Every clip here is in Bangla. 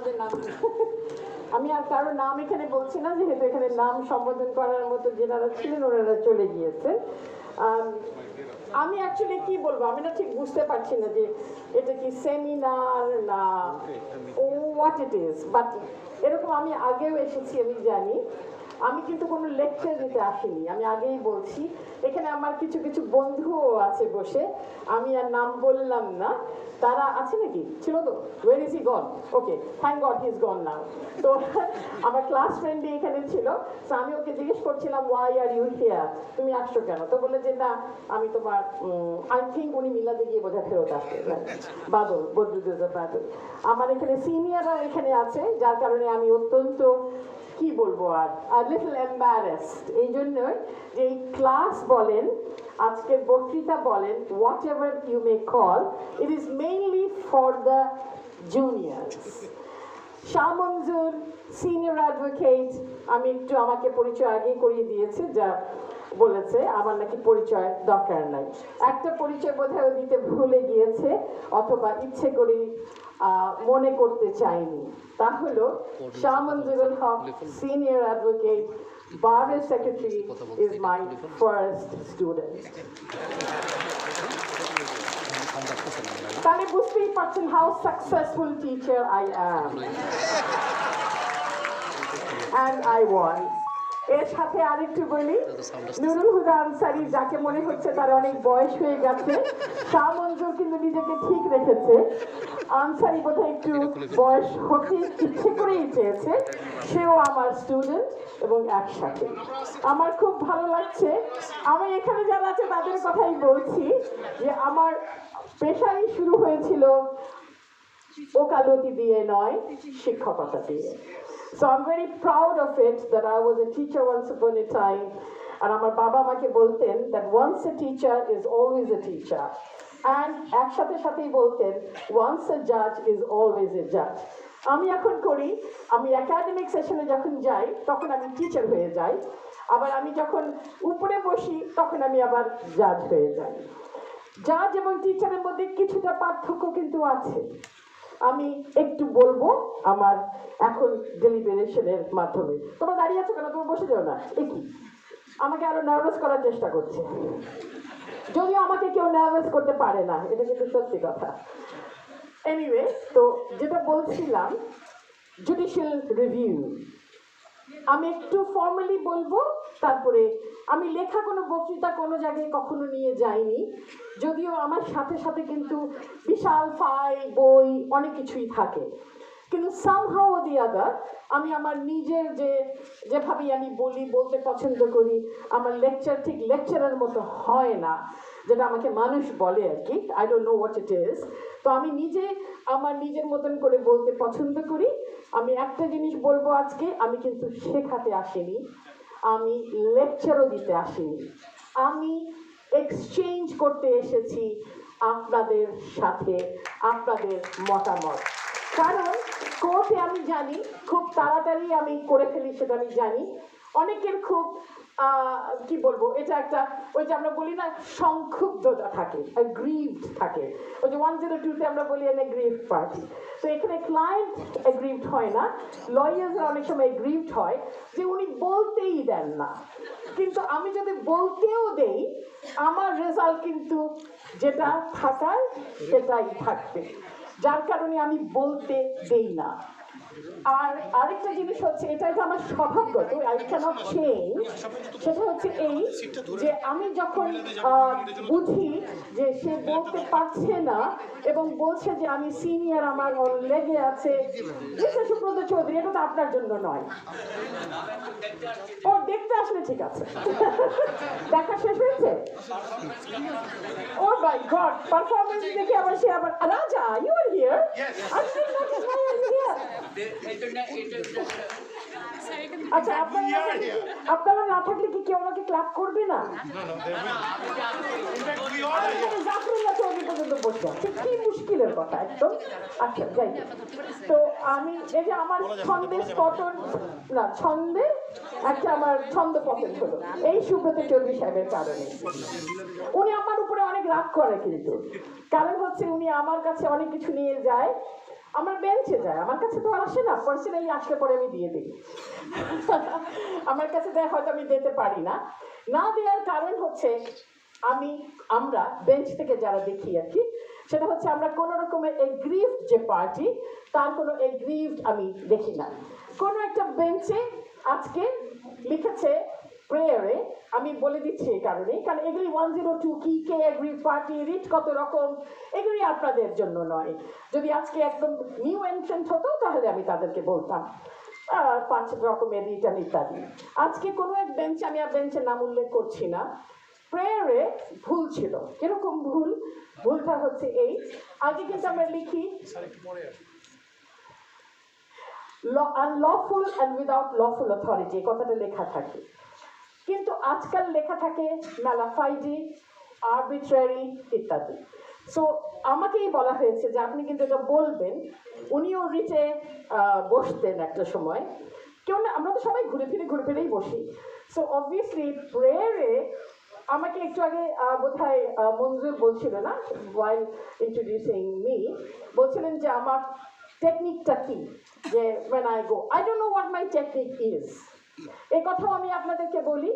আপনাদের নাম আমি আর কারো নাম এখানে বলছি না, যেহেতু এখানে নাম সম্বোধন করার মতো যেনারা ছিলেন ওনারা চলে গিয়েছেন। আমি অ্যাকচুয়ালি কি বলবো, আমি না ঠিক বুঝতে পারছি না যে এটা কি সেমিনার না হোয়াট ইট ইজ, বাট এরকম আমি আগেও এসেছি, আমি জানি। আমি কিন্তু কোনো লেকচার দিতে আসিনি, আমি আগেই বলছি। এখানে আমার কিছু কিছু বন্ধুও আছে বসে, আমি আর নাম বললাম না। তারা আছে নাকি, ছিল তো? Where is he gone? Okay, thank God he is gone now. তো আমার ক্লাস ফ্রেন্ডই এখানে ছিল, তো আমি ওকে জিজ্ঞেস করছিলাম ওয়াই আর ইউ হিয়ার, তুমি আসছো কেন? তো বলে যে না আমি তোমার আই থিঙ্ক উনি মিলাদে গিয়ে বোঝা ফেরত আসছে, বাদল বদরুদ্দোজা বাদল। আমার এখানে সিনিয়ররা এখানে আছে, যার কারণে আমি অত্যন্ত কি বলবো আর লিটল এম্বারেসড এই জন্যই যে এই ক্লাস বলেন, আজকের বক্তৃতা বলেন, whatever you may call, it is mainly for the juniors. Shah Manjur senior advocate, আমি একটু আমাকে পরিচয় আগেই করিয়ে দিয়েছে, যা বলেছে আমার নাকি পরিচয় দরকার নাই। একটা পরিচয় বোধহয় দিতে ভুলে গিয়েছে অথবা ইচ্ছে করেই মনে করতে চাইনি, তা হলো Shah Manjurul Haque senior advocate, bar secretary, is my first student. তাহলে বুঝতেই পারছেন how successful teacher I am and I was. এর সাথে আরেকটু বলি, নুরুল হুদা আনসারী, যাকে মনে হচ্ছে তার অনেক বয়স হয়ে গেছে, শাহ মঞ্জুর কিন্তু নিজেকে ঠিক রেখেছে। আনসারী বোধহয় একটু বয়স হতে ইচ্ছে করেই চেয়েছে, সেও আমার স্টুডেন্ট এবং একসাথে। আমার খুব ভালো লাগছে। আমি এখানে যারা আছে তাদের কথাই বলছি যে আমার পেশাই শুরু হয়েছিল ওকালতি দিয়ে নয়, শিক্ষকতা দিয়ে। So I'm very proud of it that I was a teacher once upon a time. And আমার বাবা আমাকে বলতেন that once a teacher is always a teacher. And একসাথে সাথেই বলতেন once a judge is always a judge. আমি এখন করি, আমি একাডেমিক সেশনে যখন যাই তখন আমি টিচার হয়ে যাই, আবার আমি যখন উপরে বসি তখন আমি আবার জাজ হয়ে যাই। জাজ এবং টিচারের মধ্যে কিছুটা পার্থক্য কিন্তু আছে, আমি একটু বলবো আমার এখন ডেলিবারেশনের মাধ্যমে। তোমরা দাঁড়িয়ে আছো কেন? তোমরা বসে যাও না, একই আমাকে আরো নার্ভাস করার চেষ্টা করছে, যদিও আমাকে কেউ নার্ভাস করতে পারে না, এটা কিন্তু সত্যি কথা। এনিওয়ে, তো যেটা বলছিলাম, জুডিশিয়াল রিভিউ আমি একটু ফর্মালি বলবো, তারপরে আমি লেখা কোনো বক্তৃতা কোনো জায়গায় কখনো নিয়ে যাইনি, যদিও আমার সাথে সাথে কিন্তু বিশাল ফাইল বই অনেক কিছুই থাকে, কিন্তু সামহাউ দি আদার আমি আমার নিজের যেভাবে আমি বলতে পছন্দ করি, আমার লেকচার ঠিক লেকচারের মতো হয় না, যেটা আমাকে মানুষ বলে আর কি, I don't know what it is. তো আমি নিজে আমার নিজের মতন করে বলতে পছন্দ করি। আমি একটা জিনিস বলবো আজকে, আমি কিন্তু শেখাতে আসিনি, আমি লেকচারও দিতে আসিনি, আমি এক্সচেঞ্জ করতে এসেছি আপনাদের সাথে আপনাদের মতামত। কারণ কোর্টে আমি জানি খুব তাড়াতাড়ি আমি করে ফেলি, সেটা আমি জানি। অনেকের খুব কি বলবো, এটা একটা ওই যে আমরা বলি না সংক্ষুব্ধতা থাকে, গ্রিভড থাকে, ওই যে 102-তে আমরা বলি গ্রিভড পার্টি। তো এখানে ক্লায়েন্ট গ্রিভড হয় না, লয়ার্সরা অনেক সময় গ্রিভড হয় যে উনি বলতেই দেন না। কিন্তু আমি যদি বলতেও দেই, আমার রেজাল্ট কিন্তু যেটা থাকার সেটাই থাকবে, যার কারণে আমি বলতে দেই না। আর আরেকটা জিনিস হচ্ছে, এটা আমার স্বভাবগত, আই ক্যানট চেঞ্জ। সেটা হচ্ছে এই যে আমি যখন বুঝি যে সে বলতে পারছে না এবং বলছে যে আমি সিনিয়র, আমার লেগে আছে, সুব্রত চৌধুরী, এটা তো আপনার জন্য নয়, ও দেখতে আসলে ঠিক আছে, দেখা শেষ হয়েছে, ও মাই গড, পারফরমেন্স দেখে আবার সে আবার রাজা ইউ আর হিয়ার, আচ্ছা আপনারা না থাকলে কি কেউ আমাকে ক্লাব করবে না? কি মুশকিলের কথা একদম। আচ্ছা যাই, তো আমি এই যে আমার ছন্দের পতন না, ছন্দে একটা আমার ছন্দ পতন হলো এই সুব্রত চৌধুরী সাহেবের কারণে। উনি আমার উপরে অনেক রাগ করে, কিন্তু কারণ হচ্ছে উনি আমার কাছে অনেক কিছু নিয়ে যায়, আমার বেঞ্চে যায়, আমার কাছে তো আর আসে না, পার্সোনালি আসলে পরে আমি দিয়ে দিই। আমার কাছে দেয় হয়তো আমি দিতে পারি না, না দেওয়ার কারণ হচ্ছে আমরা বেঞ্চ থেকে যারা দেখি আর কি, সেটা হচ্ছে আমরা কোনো রকমের এগ্রিভড যে পার্টি, তার কোনো এগ্রিভড আমি দেখি না। কোনো একটা বেঞ্চে আজকে লিখেছে প্রেয়ারে, আমি বলে দিচ্ছি এই কারণে, কারণ এগুলি 102 কি, কে এগ্রিভ পার্টি, রিট কত রকম, এগুলি আপনাদের জন্য নয়। যদি আজকে একদম নিউ এন্ট্রেন্ট হতো তাহলে আমি তাদেরকে বলতাম 5 রকমের রিটার্ন ইত্যাদি। আজকে কোনো এক বেঞ্চে, আমি আর বেঞ্চের নাম উল্লেখ করছি না, প্রেয়ারে ভুল ছিল। কিরকম ভুল? ভুলটা হচ্ছে এই, আগে কিন্তু আমরা লিখি unlawful and without lawful authority, কথাটা লেখা থাকে, কিন্তু আজকাল লেখা থাকে ম্যালাফাইডি, আরবিট্রারি ইত্যাদি। সো আমাকেই বলা হয়েছে যে আপনি কিন্তু এটা বলবেন। উনিও রিটে বসতেন একটা সময়, কেউ না, আমরা তো সবাই ঘুরে ফিরেই বসি। সো অবভিয়াসলি প্রেয়ারে আমাকে একটু আগে বোধহয় মঞ্জুর বলছিল না, ওয়াইল ইন্ট্রোডিউসিং মি, বলছিলেন যে আমার টেকনিকটা কি, যে when I go I don't know what my technique is। এই কথাও আমি আপনাদেরকে বলি,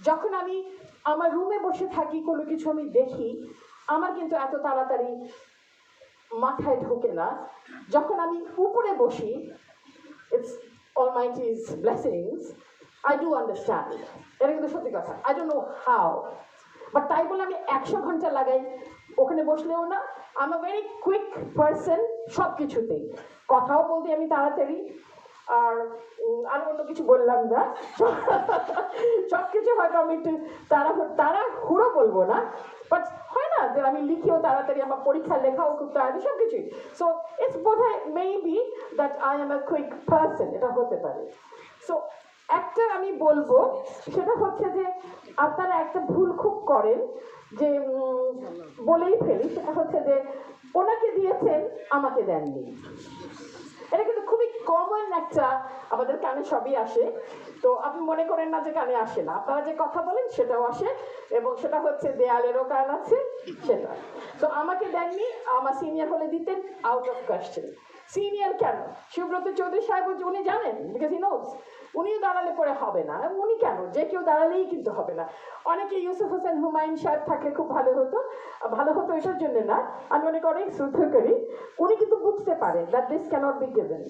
যখন আমি আমার রুমে বসে থাকি, কোনো কিছু আমি দেখি, আমার কিন্তু এত তাড়াতাড়ি মাথায় ঢোকে না। যখন আমি উপরে বসি, it's Almighty's blessings, I do understand। এটা কিন্তু সত্যি কথা, I don't know how, but তাই বলে আমি 100 ঘন্টা লাগাই ওখানে বসলেও না। I'm a very quick person সব কিছুতেই, কথাও বলতে আমি তাড়াতাড়ি, আর অন্য কিছু বললাম না, সব কিছু হয়তো আমি একটু তাড়াহুড়ো বলবো না, বাট হয় না যে আমি লিখেও তাড়াতাড়ি, আমার পরীক্ষা লেখাও খুব তাড়াতাড়ি, সব কিছুই। সো ইটস বোধহয় maybe that I am a quick person, এটা হতে পারে। সো একটা আমি বলবো, সেটা হচ্ছে যে আপনারা একটা ভুল খুব করেন, যে বলেই ফেলি, সেটা হচ্ছে যে ওনাকে দিয়েছেন আমাকে দেননি। এটা কিন্তু খুবই কমন একটা, আমাদের কানে সবই আসে। তো আপনি মনে করেন না যে কানে আসে না, আপনারা যে কথা বলেন সেটাও আসে, এবং সেটা হচ্ছে দেয়ালেরও কান আছে সেটা। তো আমাকে দেননি, আমার সিনিয়র হলে দিতেন, আউট অফ কোয়েশ্চেন। সিনিয়র কেন? সুব্রত চৌধুরী সাহেব উনি জানেন, বিকজ হি নোজ, উনিও দাঁড়ালে পরে হবে না। উনি কেন, যে কেউ দাঁড়ালেই কিন্তু হবে না। অনেকে ইউসুফ হোসেন হুমায়ুন সাহেব থাকলে খুব ভালো হতো এটার জন্য না, আমি অনেক শ্রদ্ধা করি, উনি কিন্তু বুঝতে পারেন that this cannot be given.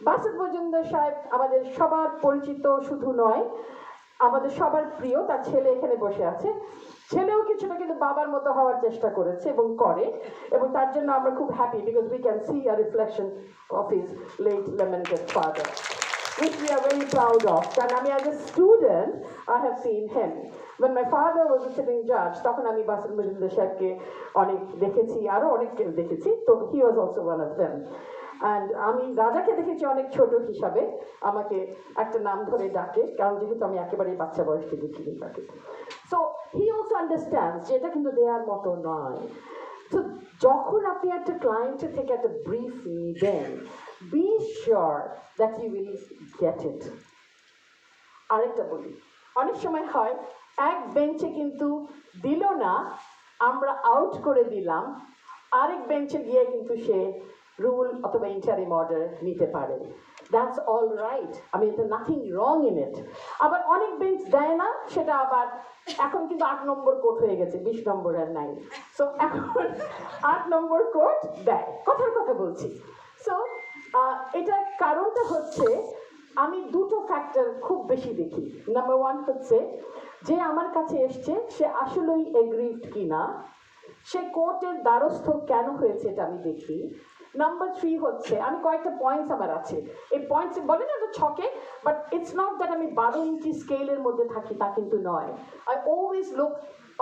Based Majumdar Saheb আমাদের সবার পরিচিত শুধু নয়, আমাদের সবার প্রিয়, তার ছেলে এখানে বসে আছে, ছেলেও কিছুটা কিন্তু বাবার মতো হওয়ার চেষ্টা করেছে এবং করে, এবং তার জন্য আমরা খুব happy, because we can see a reflection of his late lamented father, which we are very proud of. কারণ আমি as a student I have seen him. When my father was a sitting judge, তখন আমি বাসেদ মজুমদার সাহেবকে অনেক দেখেছি, আরও অনেককে দেখেছি, তো he was also one of them. And আমি রাজাকে দেখেছি অনেক ছোট হিসাবে, আমাকে একটা নাম ধরে ডাকে, কারণ যেহেতু আমি একেবারেই বাচ্চা বয়সকে দেখিনি তাকে। সো হি অলসো আন্ডারস্ট্যান্ডস যে এটা কিন্তু দেওয়ার মতো নয়। তো যখন আপনি একটা ক্লায়েন্টের থেকে একটা ব্রিফ নেবেন, be sure that you will get it. আরেকটা বলি, অনেক সময় হয় এক বেঞ্চে কিন্তু দিল না, আমরা আউট করে দিলাম, আরেক বেঞ্চে গিয়ে কিন্তু সে রুল অথবা ইন্টারিম অর্ডার নিতে পারে। দ্যাটস অল রাইট, আমি এটা নাথিং রং ইন ইট। আবার অনেক বেঞ্চ দেয় না, সেটা আবার এখন কিন্তু 8 নম্বর কোর্ট হয়ে গেছে, 20 নম্বর আর নাই। সো এখন 8 নম্বর কোর্ট দেয়, কথার কথা বলছি। সো এটার কারণটা হচ্ছে আমি দুটো ফ্যাক্টর খুব বেশি দেখি। নাম্বার 1 হচ্ছে যে আমার কাছে এসছে সে আসলেই এগ্রিভড কিনা, সে কোর্টের দ্বারস্থ কেন হয়েছে এটা আমি দেখি। নাম্বার 3 হচ্ছে, আমি কয়েকটা পয়েন্টস আমার আছে, এই পয়েন্টস বলে না ছকে, বাট ইটস নট দ্যাট আমি 12 ইঞ্চি স্কেলের মধ্যে থাকি, তা কিন্তু নয়। I always look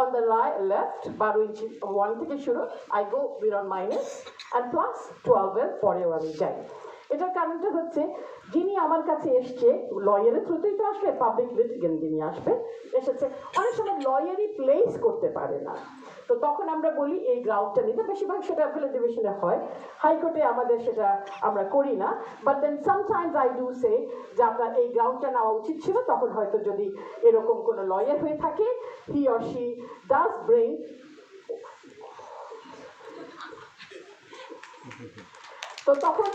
on the left, 12 ইঞ্চি 1 থেকে শুরু, I go beyond minus and plus 12 এর পরেও আমি যাই। এটার কারণটা হচ্ছে যিনি আমার কাছে এসছে, লয়ারের থ্রুতেই তো আসবে, পাবলিক লিটিগেন্ট যিনি আসবে এসেছে, অনেক সময় লয়ারই প্লেস করতে পারে না, তো তখন আমরা বলি এই গ্রাউন্ডটা নিতে, বেশিরভাগ সেটা অ্যাপেলেট ডিভিশনে হয়, হাইকোর্টে আমাদের সেটা আমরা করি না। But then sometimes I do say যে আপনার এই গ্রাউন্ডটা নেওয়া উচিত ছিল, তখন হয়তো যদি এরকম কোনো লয়ার হয়ে থাকে, he or she does bring তো তো তখন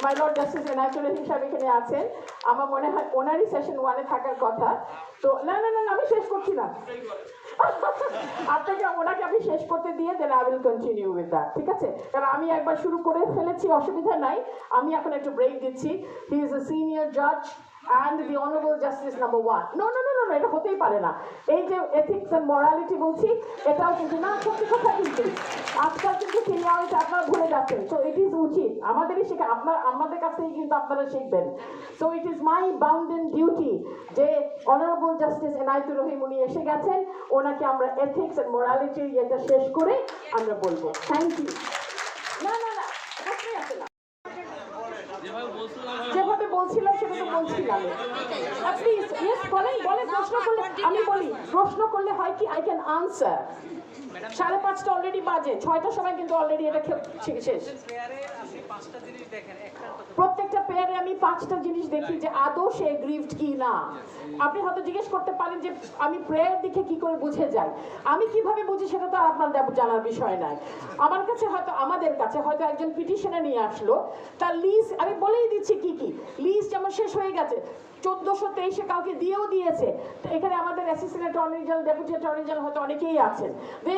মাই লর্ড জাস্টিস এনায়েতুর রহিম সাহেব এখানে আছেন, আমার মনে হয় ওনারই সেশন 1-এ থাকার কথা। তো না আমি শেষ করছি না, আপনাকে ওনাকে আমি শেষ করতে দিয়ে then I will continue with that, ঠিক আছে? কারণ আমি একবার শুরু করে ফেলেছি, অসুবিধা নাই, আমি এখন একটু ব্রেক দিচ্ছি। হি ইজ এ সিনিয়র জাজ and the honorable justice number 1. No, এটা হতেই পারে না। এই যে ethics and morality বলছি, এটাও কিন্তু না, সত্যি কথা কিন্তু আজকাল কিন্তু সিনিয়রিটি আপনারা ভুলে যাচ্ছেন। সো ইট ইজ উচিত আমাদেরই শেখা, আমাদের কাছ থেকে কিন্তু আপনারা শিখবেন। So it is my bounden duty যে অনারেবল জাস্টিস এনায়েতুর রহিম উনি এসে গেছেন, ওনাকে আমরা এথিক্স এন্ড মোরালিটি এটা শেষ করে আমরা বলবো। Thank you. না প্রশ্নই আসে না, যেভাবে বলছিলাম সেটা তো বলছিলাম। প্লিজ ইয়েস বলেন প্রশ্ন করলে আমি বলি, প্রশ্ন করলে হয় কি আই ক্যান আনসার। 5:30 অলরেডি বাজে, 6টার সময় কিন্তু অলরেডি এটা শেষ। প্রত্যেকটা পেয়ারে আমি 5টা জিনিস দেখি যে আদৌ সে গ্রিভড কি না। আপনি হয়তো জিজ্ঞেস করতে পারেন যে আমি প্রেয়ার দেখে কি করে বুঝে যাই, আমি কিভাবে বুঝি সেটা তো আপনার জানার বিষয় নয়। আমার কাছে হয়তো, আমাদের কাছে হয়তো একজন পিটিশনে নিয়ে আসলো, তার লিস্ট আমি বলেই দিচ্ছি কি লিস্ট যেমন শেষ হয়ে গেছে, 1423-এ কাউকে দিয়েও দিয়েছে। তো এখানে আমাদের assistant attorney general, deputy attorney general হয়তো অনেকেই আছেন, they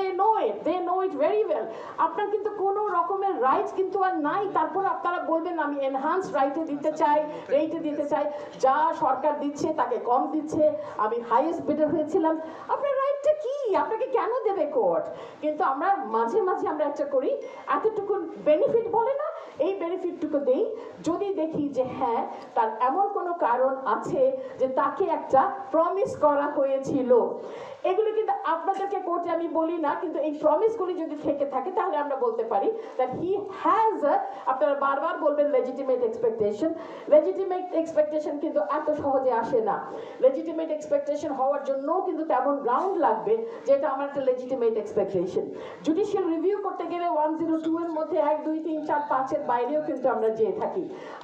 know it very well. আপনার কিন্তু কোনো রকমের রাইটস কিন্তু আর নাই, তারপর আপনারা বলবেন আমি এনহান্স রেটে দিতে চাই, যা সরকার দিচ্ছে তাকে কম দিচ্ছে, আমি হাইয়েস্ট বিডার হয়েছিলাম। আপনার রাইটটা কি, আপনাকে কেন দেবে কোর্ট? কিন্তু আমরা মাঝে আমরা একটা করি, এতটুকু বেনিফিট বলে না, এই বেনিফিটটুকু দেই যদি দেখি যে হ্যাঁ তার এমন কোনো কারণ আছে যে তাকে একটা প্রমিস করা হয়েছিল। এগুলো কিন্তু আপনাদেরকে কোর্টে আমি বলি না, কিন্তু এই প্রমিসগুলি যদি থেকে থাকে তাহলে আমরা বলতে পারি দ্যাট হি হ্যাজ, আপনারা বারবার বলবেন লেজিটিমেট এক্সপেকটেশন কিন্তু এত সহজে আসে না। লেজিটিমেট এক্সপেকটেশন হওয়ার জন্য কিন্তু তেমন গ্রাউন্ড লাগবে যেটা আমার একটা লেজিটিমেট এক্সপেকটেশন। জুডিশিয়াল রিভিউ করতে গেলে 102 এর মধ্যে 1, 2, 3, 4, 5-এর বাইরেও কিন্তু আমরা যেয়ে থাকি।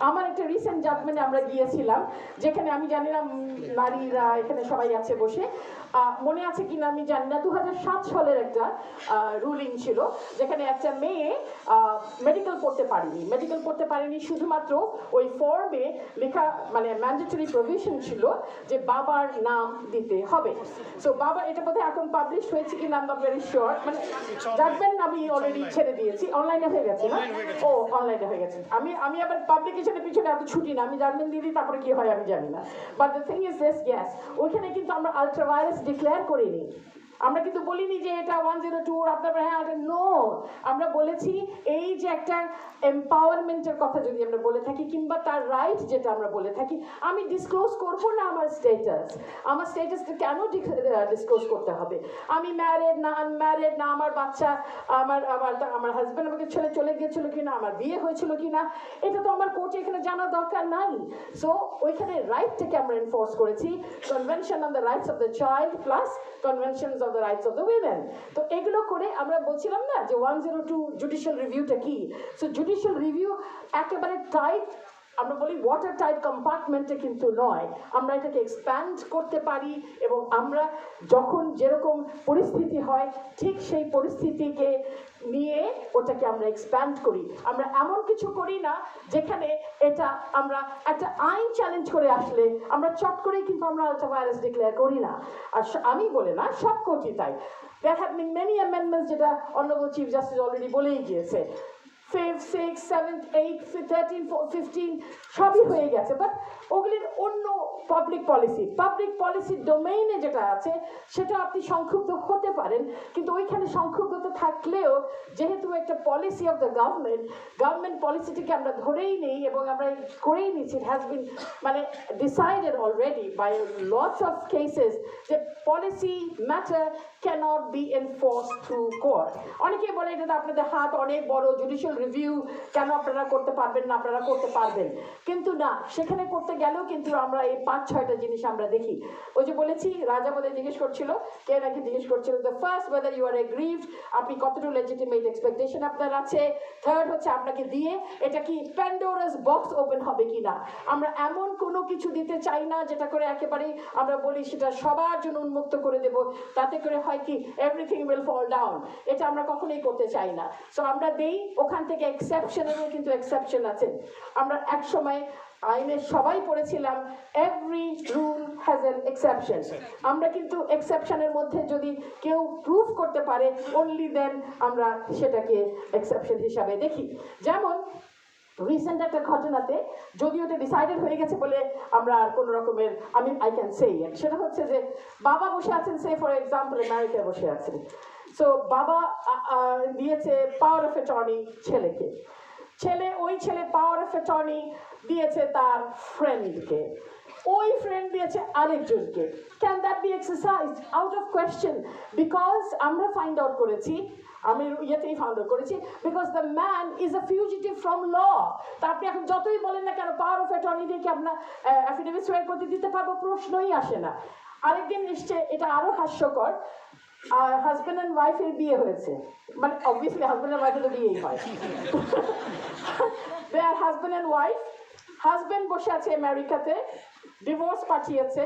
আমার একটা রিসেন্ট জাজমেন্টে আমরা গিয়েছিলাম, যেখানে আমি জানি না নারীরা এখানে সবাই আছে বসে, মনে আছে কিনা আমি জানি না, 2007 সালের একটা রুলিং ছিল যেখানে একটা মেয়ে মেডিকেল পড়তে পারেনি, শুধুমাত্র ওই ফর্মে লেখা মানে ম্যান্ডেটরি প্রভিশন ছিল যে বাবার নাম দিতে হবে। সো বাবা, এটা বোধহয় এখন পাবলিশ হয়েছে কিনা I am not very sure, মানে জাজমেন্ট আমি অলরেডি ছেড়ে দিয়েছি, অনলাইনে হয়ে গেছে না? ও অনলাইনে হয়ে গেছে। আমি আবার পাবলিকেশনের পিছনে এত ছুটি না, আমি জাজমেন্ট দিয়ে দিই তারপরে কি হয় আমি জানি না। But the thing is this, yes, ওইখানে কিন্তু আমরা আলট্রাভায়োলেন্স ডিক্লেয়ার করিনি। আমরা কিন্তু বলিনি যে এটা 102 আপনার হ্যাঁ, নো, আমরা বলেছি এই যে একটা এম্পাওয়ারমেন্টের কথা যদি আমরা বলে থাকি, কিংবা তার রাইট যেটা আমরা বলে থাকি, আমি ডিসক্লোজ করবো না আমার স্ট্যাটাসটা কেন ডিসক্লোজ করতে হবে? আমি ম্যারিড না আনম্যারিড না, আমার বাচ্চা, আমার হাজব্যান্ড আমাকে ছেড়ে চলে গিয়েছিল কিনা, আমার বিয়ে হয়েছিল কিনা, এটা তো আমার কোর্টে এখানে জানার দরকার নাই। সো ওইখানে রাইটটাকে আমরা এনফোর্স করেছি, convention on the rights of the child plus conventions of the rights of the women. তো এগুলো করে আমরা বলছিলাম না যে 102 জুডিশিয়াল রিভিউটা কি। সো জুডিশিয়াল রিভিউ একেবারে টাইট, আমরা বলি ওয়াটার টাইট কম্পার্টমেন্টে কিন্তু নয়, আমরা এটাকে এক্সপ্যান্ড করতে পারি, এবং আমরা যখন যেরকম পরিস্থিতি হয় ঠিক সেই পরিস্থিতিকে নিয়ে ওটাকে আমরা এক্সপ্যান্ড করি। আমরা এমন কিছু করি না যেখানে এটা আমরা একটা আইন চ্যালেঞ্জ করে আসলে আমরা চট করেই কিন্তু আমরা আলট্রাভায়োলেন্স ডিক্লেয়ার করি না। আর আমি বলে না, সব কোর্টই তাই। There have been many amendments যেটা অনারেবল চিফ জাস্টিস অলরেডি বলেই গিয়েছে, 5, 6, 7, 8, 13, 15 সবই হয়ে গেছে, বাট ওগুলির অন্য পাবলিক পলিসি ডোমেইনে যেটা আছে সেটা আপনি সংক্ষুব্ধ হতে পারেন, কিন্তু ওইখানে সংক্ষুব্ধতা থাকলেও যেহেতু একটা পলিসি অফ দ্য গভর্নমেন্ট পলিসিটিকে আমরা ধরেই নেই এবং আমরা করেই নিচ্ছি, ইট হ্যাজ বিন মানে decided already by lots of cases যে policy matter cannot be enforced through court. অনেকেই বলে এটা আপনাদের হাত অনেক বড়, জুডিশিয়াল রিভিউ কেন আপনারা করতে পারবেন না, আপনারা করতে পারবেন, কিন্তু না, সেখানে করতে গেলেও কিন্তু আমরা এই 5-6টা জিনিস আমরা দেখি। ওই যে বলেছি, রাজা বলে জিজ্ঞেস করছিল, কে নাকি জিজ্ঞেস করছিল, the first whether you are aggrieved, আপনি কতটুকু লেজিটিমেট এক্সপেকটেশন আপনার আছে। থার্ড হচ্ছে আপনাকে দিয়ে এটা কি প্যান্ডোরাস বক্স ওপেন হবে কিনা। আমরা এমন কোনো কিছু দিতে চাই না যেটা করে একেবারেই আমরা বলি সেটা সবার জন্য উন্মুক্ত করে দেব, তাতে করে হয় কি এভরিথিং উইল ফল ডাউন, এটা আমরা কখনোই করতে চাই না। সো আমরা দেই, ওখান থেকে এক্সেপশনেরও কিন্তু এক্সেপশন আছে। আমরা এক সময় আইনে সবাই পড়েছিলাম every rule has N exception. আমরা কিন্তু এক্সেপশনের মধ্যে যদি কেউ প্রুভ করতে পারে অনলি দেন আমরা সেটাকে এক্সেপশন হিসাবে দেখি। যেমন রিসেন্ট একটা ঘটনাতে, যদিও এটা ডিসাইডেড হয়ে গেছে বলে আমরা আর কোনো রকমের, আই ক্যান সে ইট, সেটা হচ্ছে যে বাবা বসে আছেন, সে ফর এক্সাম্পল আমেরিকায় বসে আছেন। সো বাবা দিয়েছে পাওয়ার অফ অ্যাটর্নি ছেলেকে, ওই ছেলে পাওয়ার অফ অ্যাটর্নি দিয়েছে তার ফ্রেন্ডকে, ওই ফ্রেন্ড দিয়েছে আরেকজনকে। Can that be exercise? Out of question, because আমরা ফাইন্ড আউট করেছি, আমি ইয়েতেই ফাউন্ড আউট করেছি, because the man is a fugitive from law. তা আপনি এখন যতই বলেন না কেন পাওয়ার অফ অ্যাটর্নি দিয়ে কি আপনার অ্যাফিডেভিট সোয়ার করতে দিতে পারবো, প্রশ্নই আসে না। আরেকদিন নিশ্চয় এটা আরো হাস্যকর, হাজব্যান্ড অ্যান্ড ওয়াইফের বিয়ে হয়েছে, মানে অবভিয়াসলি হাজব্যান্ড অ্যান্ড ওয়াইফের তো বিয়েই হয়। They are husband and wife, husband বসে আছে আমেরিকাতে, ডিভোর্স পাঠিয়েছে,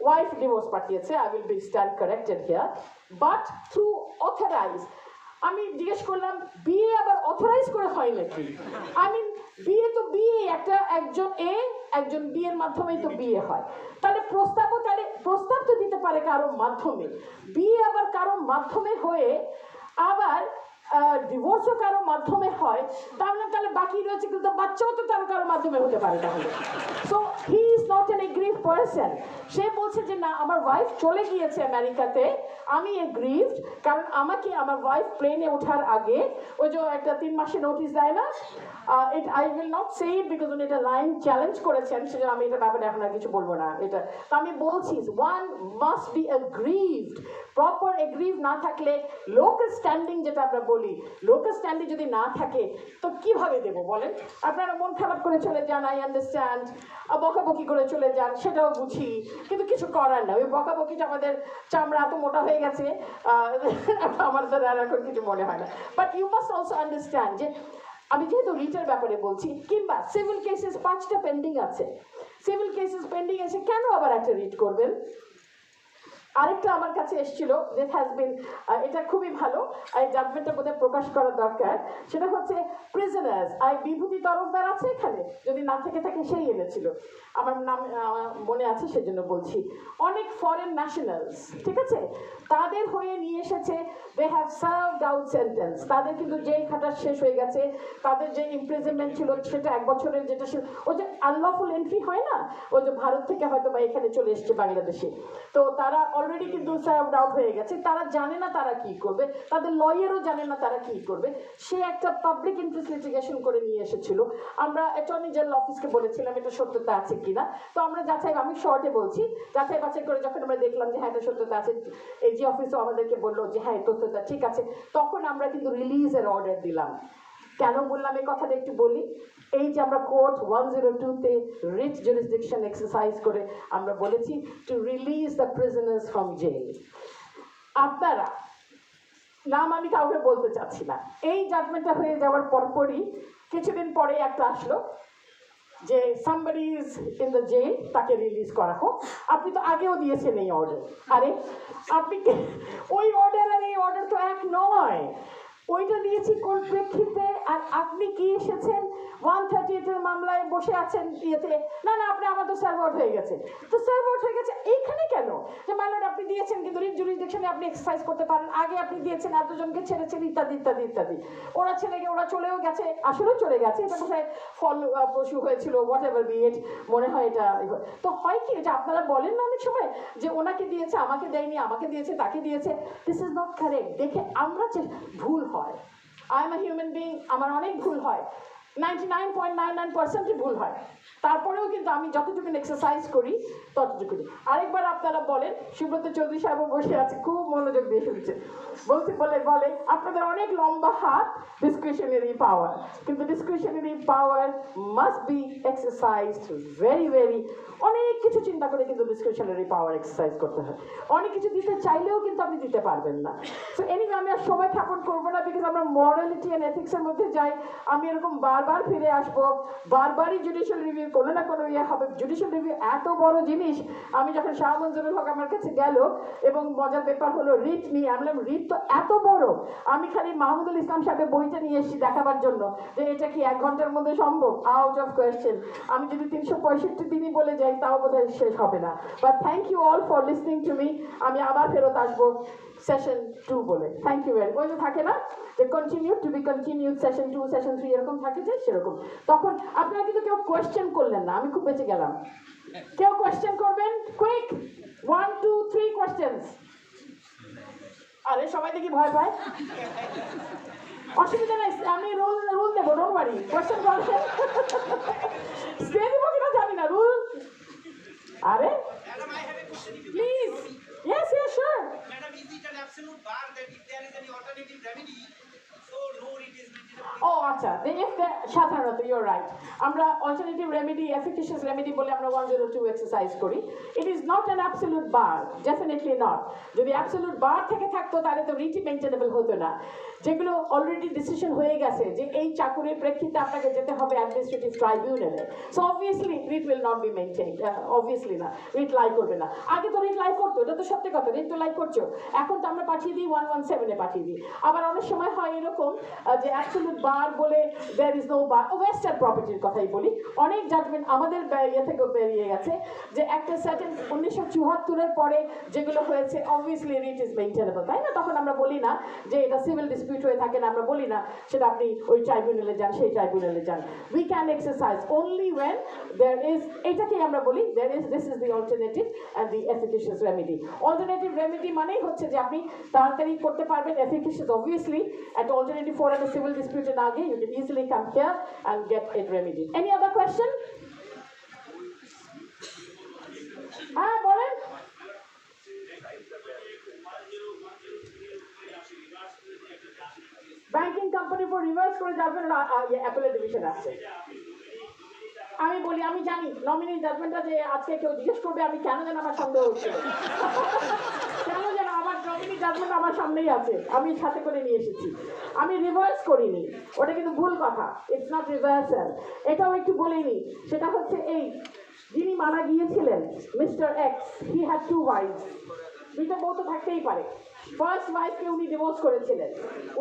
ওয়াইফ ডিভোর্স পাঠিয়েছে, I will be stand corrected here, but through authorize. আমি জিজ্ঞেস করলাম বিয়ে আবার অথরাইজ করে হয় নাকি? আই মিন বিয়ে তো বিয়ে, একজন বিয়ের মাধ্যমেই তো বিয়ে হয়, তাহলে প্রস্তাব তো দিতে পারে কারো মাধ্যমে, বিয়ে আবার কারো মাধ্যমে হয়ে আবার ডিভোর্সও কারো মাধ্যমে হয়, তাহলে বাকি রয়েছে কিন্তু বাচ্চাও তো কারো মাধ্যমে হতে পারে তাহলে। So he is not an aggrieved person. সে বলছে যে না, আমার ওয়াইফ চলে গিয়েছে আমেরিকাতে, আমি এগ্রিভড, কারণ আমাকে আমার ওয়াইফ প্লেনে ওঠার আগে ওই যে একটা 3 মাসের নোটিশ দেয় না, I will not say it because উনি এটা লাইন চ্যালেঞ্জ করেছেন, সেজন্য আমি এটা ব্যাপারে এখন আর কিছু বলবো না। এটা তো আমি বলছি, ওয়ান মাস্ট বি এগ্রিভড। প্রপার এগ্রিভ না থাকলে, লোকাল স্ট্যান্ডিং যেটা আমরা বলি, লোকাল স্ট্যান্ডিং যদি না থাকে তো কিভাবে দেবো বলেন? আপনারা মন খারাপ করে চলে যান, আই আন্ডারস্ট্যান্ড, বকাবকি করে চলে যান, সেটাও বুঝি, কিন্তু কিছু করার না, ওই বকাবকিটা আমাদের চামড়া এত মোটা হয়ে গেছে, আমার তো আর এখন কিছু মনে হয় না। But you must also understand যে আমি যেহেতু রিটের ব্যাপারে বলছি, কিংবা সিভিল কেসেস 5টা পেন্ডিং আছে, সিভিল কেসেস পেন্ডিং আছে, কেন আবার একটা রিট করবেন? আরেকটা আমার কাছে এসেছিল, দিস হ্যাজ বিন, এটা খুবই ভালো, এই জাজমেন্টটা বোধহয় প্রকাশ করা দরকার, সেটা হচ্ছে প্রিজনার্স। বিভূতি তরফদার আছে এখানে, যদি না থেকে থাকে সেই এনেছিল, আমার নাম মনে আছে সেজন্য বলছি। অনেক ফরেন ন্যাশনালস, ঠিক আছে, তাদের হয়ে নিয়ে এসেছে, they have served out sentence, তাদের কিন্তু জেল খাটা শেষ হয়ে গেছে, তাদের যে ইমপ্রিজনমেন্ট ছিল সেটা 1 বছরের, যেটা ওই যে আনলফুল এন্ট্রি হয় না, ওই যে ভারত থেকে হয়তো বা এখানে চলে এসছে বাংলাদেশে, তো তারা অলরেডি কিন্তু সার্ভড আউট হয়ে গেছে, তারা জানে না তারা কি করবে, তাদের লয়ারও জানে না তারা কি করবে। সে একটা পাবলিক ইন্টারেস্ট লিটিগেশন করে নিয়ে এসেছিল, আমরা অ্যাটর্নি জেনারেল অফিসকে বলেছিলাম এটা সত্যতা আছে কিনা, তো আমরা আমি শর্টে বলছি, যাচাই বাছাই করে যখন আমরা দেখলাম যে হ্যাঁ এটা সত্যতা আছে, এই যে অফিসও আমাদেরকে বললো যে হ্যাঁ তথ্যটা ঠিক আছে, তখন আমরা কিন্তু রিলিজের অর্ডার দিলাম। কেন বললাম এই কথাটা একটু বলি। এই যে আমরা কোর্ট 102-তে রিট জুরিসডিকশন এক্সারসাইজ করে আমরা বলেছি to release the prisoners from jail. আপনারা, নাম আমি কাউকে বলতে চাচ্ছি না, এই জাজমেন্টটা হয়ে যাওয়ার পরপরই কিছুদিন পরে একটা আসলো যে somebody is in the jail, তাকে রিলিজ করা হোক। আপনি তো আগেও দিয়েছেন এই অর্ডার, আরে আপনি ওই অর্ডার আর এই অর্ডার তো এক নয়। ওইটা দিয়েছি কোন প্রেক্ষিতে, আর আপনি কি এসেছেন 138-এর মামলায় বসে আছেন ইয়েতে, না আপনি আমার তো সার্ভ আউট হয়ে গেছে, তো সার্ভ আউট হয়ে গেছে এইখানে কেন? যে মাইলর্ড আপনি দিয়েছেন কিন্তু রিট জুরিসডিকশনে আপনি এক্সারসাইজ করতে পারেন, আগে আপনি দিয়েছেন এতজনকে ছেড়েছেন ইত্যাদি ইত্যাদি ইত্যাদি, ওরা চলেও গেছে, আসলেও চলে গেছে, এটা কোথায় ফল প্রসূ হয়েছিল, হোয়াট এভার বি ইট, মনে হয় এটা। তো হয় কি যে আপনারা বলেন না অনেক সময় যে ওনাকে দিয়েছে আমাকে দেয়নি, আমাকে দিয়েছে তাকে দিয়েছে, দিস ইজ নট কারেক্ট। দেখে আমরা ভুল হয়, I am a human being, আমার অনেক ভুল হয়, 99.99% ভুল হয়, তারপরেও কিন্তু আমি যতটুকু এক্সারসাইজ করি ততটুকু। আরেকবার আপনারা বলেন, সুব্রত চৌধুরী সাহেব বসে আছে, খুব মনোযোগ দিয়ে শুনছে, বলে আপনাদের অনেক লম্বা হাত, ডিসক্রিশনারি পাওয়ার, কিন্তু discretionary power must be exercised very very. অনেক কিছু চিন্তা করে কিন্তু ডিসক্রিশনারি পাওয়ার এক্সারসাইজ করতে হয়। অনেক কিছু দিতে চাইলেও কিন্তু আপনি দিতে পারবেন না। সো এনিওয়ে আমি আর সময় খ্যাপন করবো না, বিকজ আমরা মরালিটি অ্যান্ড এথিক্সের মধ্যে যাই। আমি এরকম বারবার ফিরে আসবো, বারবারই জুডিশিয়াল রিভিউ কোনো না কোনো ইয়ে হবে। জুডিশিয়াল রিভিউ এত বড় জিনিস, আমি যখন শাহ মঞ্জুরুল হক আমার কাছে গেল এবং মজার ব্যাপার হলো রিট নিয়ে, আমি বললাম রিট তো এত বড়, আমি খালি মাহমুদুল ইসলাম সাহেবের বইটা নিয়ে এসেছি দেখাবার জন্য যে এটা কি 1 ঘন্টার মধ্যে সম্ভব, আউট অফ কোয়েশ্চেন। আমি যদি 365 দিনই বলে যাই তাও বোধহয় শেষ হবে না। But thank you all for listening to me. আমি আবার ফেরত আসবো সেশন 2 বলে। Thank you very. ওই যে থাকে না যে continue to be continued, session 2 session 3 এরকম থাকে যে, সেরকম। তখন আপনারা কিন্তু কেউ কোয়েশ্চেন করলেন না, আমি খুব বেঁচে গেলাম। কেউ কোয়েশ্চেন করবেন? Quick 1 2 3 questions. আরে সবাই দেখি ভয় পায়, অসুবিধা নাই, আমি রুল দেবো, ডোন্ট ওয়ারি। কোয়েশ্চেন করছেন, স্টে দিব কিনা জানি না, রুল। আরে please, yes yes sure. Madam, is it an absolute bar that if there is any alternative remedy, so no it is ও আচ্ছা, সাধারণত ইউর রাইট, আমরা অল্টারনেটিভ রেমেডি, এফিকেশিয়াস রেমেডি বলে আমরা 102 এক্সারসাইজ করি। It is not an absolute bar, definitely not. যদি অ্যাবসলিউট বার থেকে থাকতো তাহলে তো রিটি মেনটেনেবল হতো না। যেগুলো অলরেডি ডিসিশন হয়ে গেছে যে এই চাকুরির প্রেক্ষিতে আপনাকে যেতে হবে অ্যাডমিনিস্ট্রেটিভ ট্রাইব্যুনালে, so obviously writ will not be maintained, obviously না, রিট লাই করবে না। আগে তো রিট লাই করতো, এটা তো সত্যি কথা, রিট তো লাই করছো, এখন তো আমরা পাঠিয়ে দিই 117-এ পাঠিয়ে দিই। আবার অনেক সময় হয় এরকম যে অ্যাবসলিউট বার বলে there is no bar. Western প্রপার্টির কথাই বলি, অনেক জাজমেন্ট আমাদের ইয়ে থেকেও বেরিয়ে গেছে যে একটা সার্টেন 1974-এর পরে যেগুলো হয়েছে অবভিয়াসলি রিট ইজ মেনটেনেবল, তাই না? তখন আমরা বলি না যে এটা সিভিল ডিসপিউট হয়ে থাকে না, আমরা বলি না সেটা আপনি ওই ট্রাইব্যুনালে যান, সেই ট্রাইব্যুনালে যান। We can exercise only when there is, এইটাকেই আমরা বলি there is, this is the alternative and the efficacious remedy. Alternative remedy মানেই হচ্ছে যে আপনি তাড়াতাড়ি করতে পারবেন। এফিকেশিয়াস অবভিয়াসলি একটা অল্টারনেটিভ ফর একটা সিভিল ডিসপিউটের আগে you can easily come here and get it remedied. Any other question? বলেন। ব্যাংকিং কোম্পানি ফর রিভার্স করে যাবেন, অ্যাপেলের ডিভিশন আছে। আমি বলি, আমি জানি নমিনি জাজমেন্টটা যে আজকে কেউ জিজ্ঞেস করবে, আমি কেন যেন আমার সন্দেহ হচ্ছিল, কেন যেন আমার নমিনি জাজমেন্ট আমার সামনেই আছে, আমি সাথে করে নিয়ে এসেছি। আমি রিভার্স করিনি, ওটা কিন্তু ভুল কথা, ইটস নট রিভার্সাল। এটাও একটু বলিনি, সেটা হচ্ছে এই যিনি মারা গিয়েছিলেন mister x, he had 2 wife's, 2টা বউ তো থাকতেই পারে। ফার্স্ট ওয়াইফকে উনি ডিভোর্স করেছিলেন,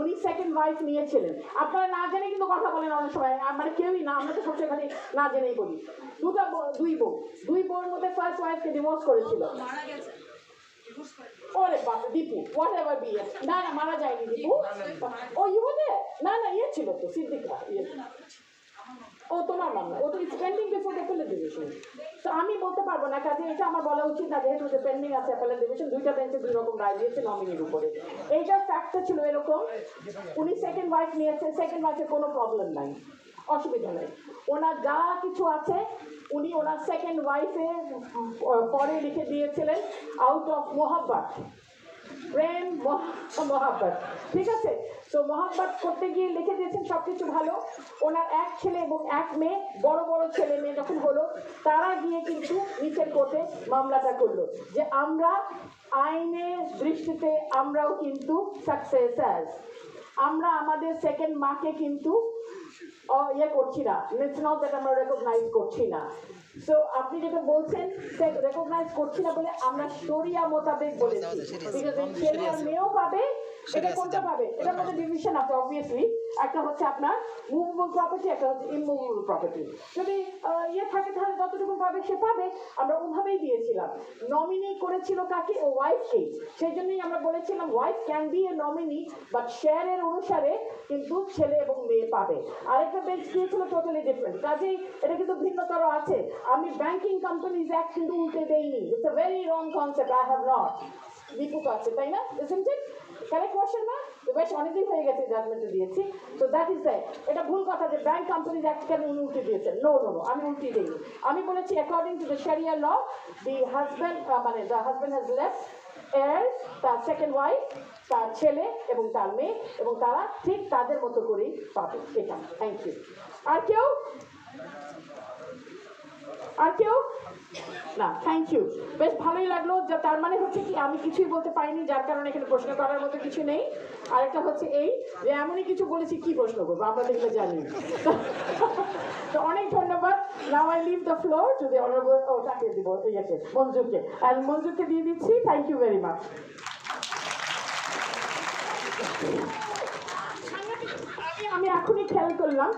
উনি সেকেন্ড ওয়াইফ নিয়েছিলেন। আপনারা না জেনে কিন্তু কথা বলেন অনেক সময়, মানে কেউই না, আমরা তো সবচেয়ে খালি না জেনেই বলি। দুই বউর মধ্যে ফার্স্ট ওয়াইফকে ডিভোর্স করেছিল। ওরে বাবা, দীপু, হোয়াট এভার বি, না না মারা যায়নি দীপু, ও ইউতে না না ইয়ে ছিল তো, সিদ্দিকরা ইয়ে, ও তোমার নাম না, ও তো পেন্ডিং বিফোর অ্যাপেলেট ডিভিশন। তো আমি বলতে পারবো না, কাজে এটা আমার বলা উচিত না, যেহেতু যে পেন্ডিং আছে অ্যাপেলেট ডিভিশন, 2টা বেঞ্চে 2 রকম রায় দিয়েছে নমিনির উপরে। এইটার ফ্যাক্টটা ছিল এরকম, উনি সেকেন্ড ওয়াইফ নিয়েছে, সেকেন্ড ওয়াইফের কোনো প্রবলেম নাই, অসুবিধা নেই, ওনার যা কিছু আছে উনি ওনার সেকেন্ড ওয়াইফে পরে লিখে দিয়েছিলেন আউট অফ মোহাব্বত, প্রেম মোহাব্বত, ঠিক আছে? তো মোহাব্বত করতে গিয়ে লিখে দিয়েছেন সবকিছু ভালো। ওনার 1 ছেলে এবং 1 মেয়ে, বড় বড় ছেলে মেয়ে যখন হলো, তারা গিয়ে কিন্তু নিচের কোর্টে মামলাটা করলো যে আমরা আইনের দৃষ্টিতে আমরাও কিন্তু সাকসেসার, আমরা আমাদের সেকেন্ড মাকে কিন্তু ইয়ে করছি না, ইটস নট দ্যাট আমরা রেকগনাইজ করছি না। সো আপনি যেটা বলছেন রেকগনাইজ করছি না বলে আমরা শরিয়া মোতাবেক বলেছি, বিকজ এই ছেলে আর মেয়েও পাবে, এটা কোনটা পাবে, এটার মধ্যে ডিভিশন আছে অবভিয়াসলি, একটা হচ্ছে আপনার মুভেবল প্রপার্টি, একটা হচ্ছে ইমুভেবল প্রপার্টি। যদি ইয়ে থাকে তাহলে যতটুকু পাবে সে পাবে, আমরা ওভাবেই দিয়েছিলাম। নমিনি করেছিল কাকে? ও ওয়াইফকে, সেই জন্যই আমরা বলেছিলাম wife can B A nominee, but শেয়ারের অনুসারে কিন্তু ছেলে এবং মেয়ে পাবে। আরেকটা বেঞ্চ দিয়েছিল টোটালি ডিফারেন্ট, কাজেই এটা কিন্তু ভিন্নতর আছে। আমি ব্যাংকিং কোম্পানিজ অ্যাক্ট কিন্তু উল্টে দেইনি, it's a very wrong concept, I have not. Dipu তো আছে তাই না, ইজন্ট ইট? কারেক্ট কোয়েশ্চেন না? বেশ অনেকদিন হয়ে গেছে জাজমেন্টে দিয়েছি, তো দ্যাট ইজ দ্যাট। এটা ভুল কথা যে ব্যাংক কোম্পানিজ অ্যাক্ট কেন উনি উল্টে দিয়েছেন, নো নো নো, আমি উল্টে দিইনি। আমি বলেছি according to the sharia law, the husband মানে the husband has left heirs, তার সেকেন্ড ওয়াইফ, তার ছেলে এবং তার মেয়ে, এবং তারা ঠিক তাদের মতো করেই পাবে। এটা থ্যাংক ইউ। আর কেউ? আর কেউ? না, থ্যাংক ইউ। বেশ ভালোই লাগলো, যে তার মানে হচ্ছে কি আমি কিছুই বলতে পারিনি, যার কারণে এখানে প্রশ্ন করার মতো কিছু নেই। আরেকটা হচ্ছে এই যে এমনই কিছু বলেছি, কি প্রশ্ন করবো আমরা দেখলে জানি। তো অনেক ধন্যবাদ। Now I leave the floor to the honourable, ও তাকে দিব ইয়েকে, মঞ্জুরকে, আর মঞ্জুরকে দিয়ে দিচ্ছি। Thank you very much. আমি এখনই খেয়াল করলাম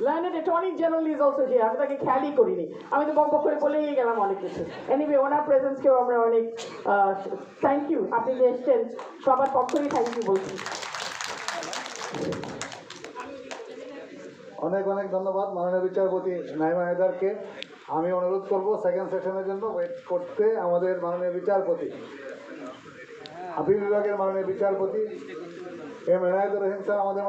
learned attorney general is also here, আমি তাকে খেয়ালই করিনি, আমি তো বক বক করে বলেই গেলাম অনেক কিছু। এনিওয়ে, ওনার প্রেজেন্সকেও আমরা অনেক থ্যাংক ইউ, আপনি যে এসছেন সবার পক্ষেই থ্যাংক ইউ বলছি। অনেক অনেক ধন্যবাদ মাননীয় বিচারপতি নাইমা হায়দারকে। আমি অনুরোধ করব সেকেন্ড সেশনের জন্য ওয়েট করতে আমাদের মাননীয় বিচারপতি, আপিল বিভাগের মাননীয় বিচারপতি এম এনায়েতুর রহিম স্যার আমাদের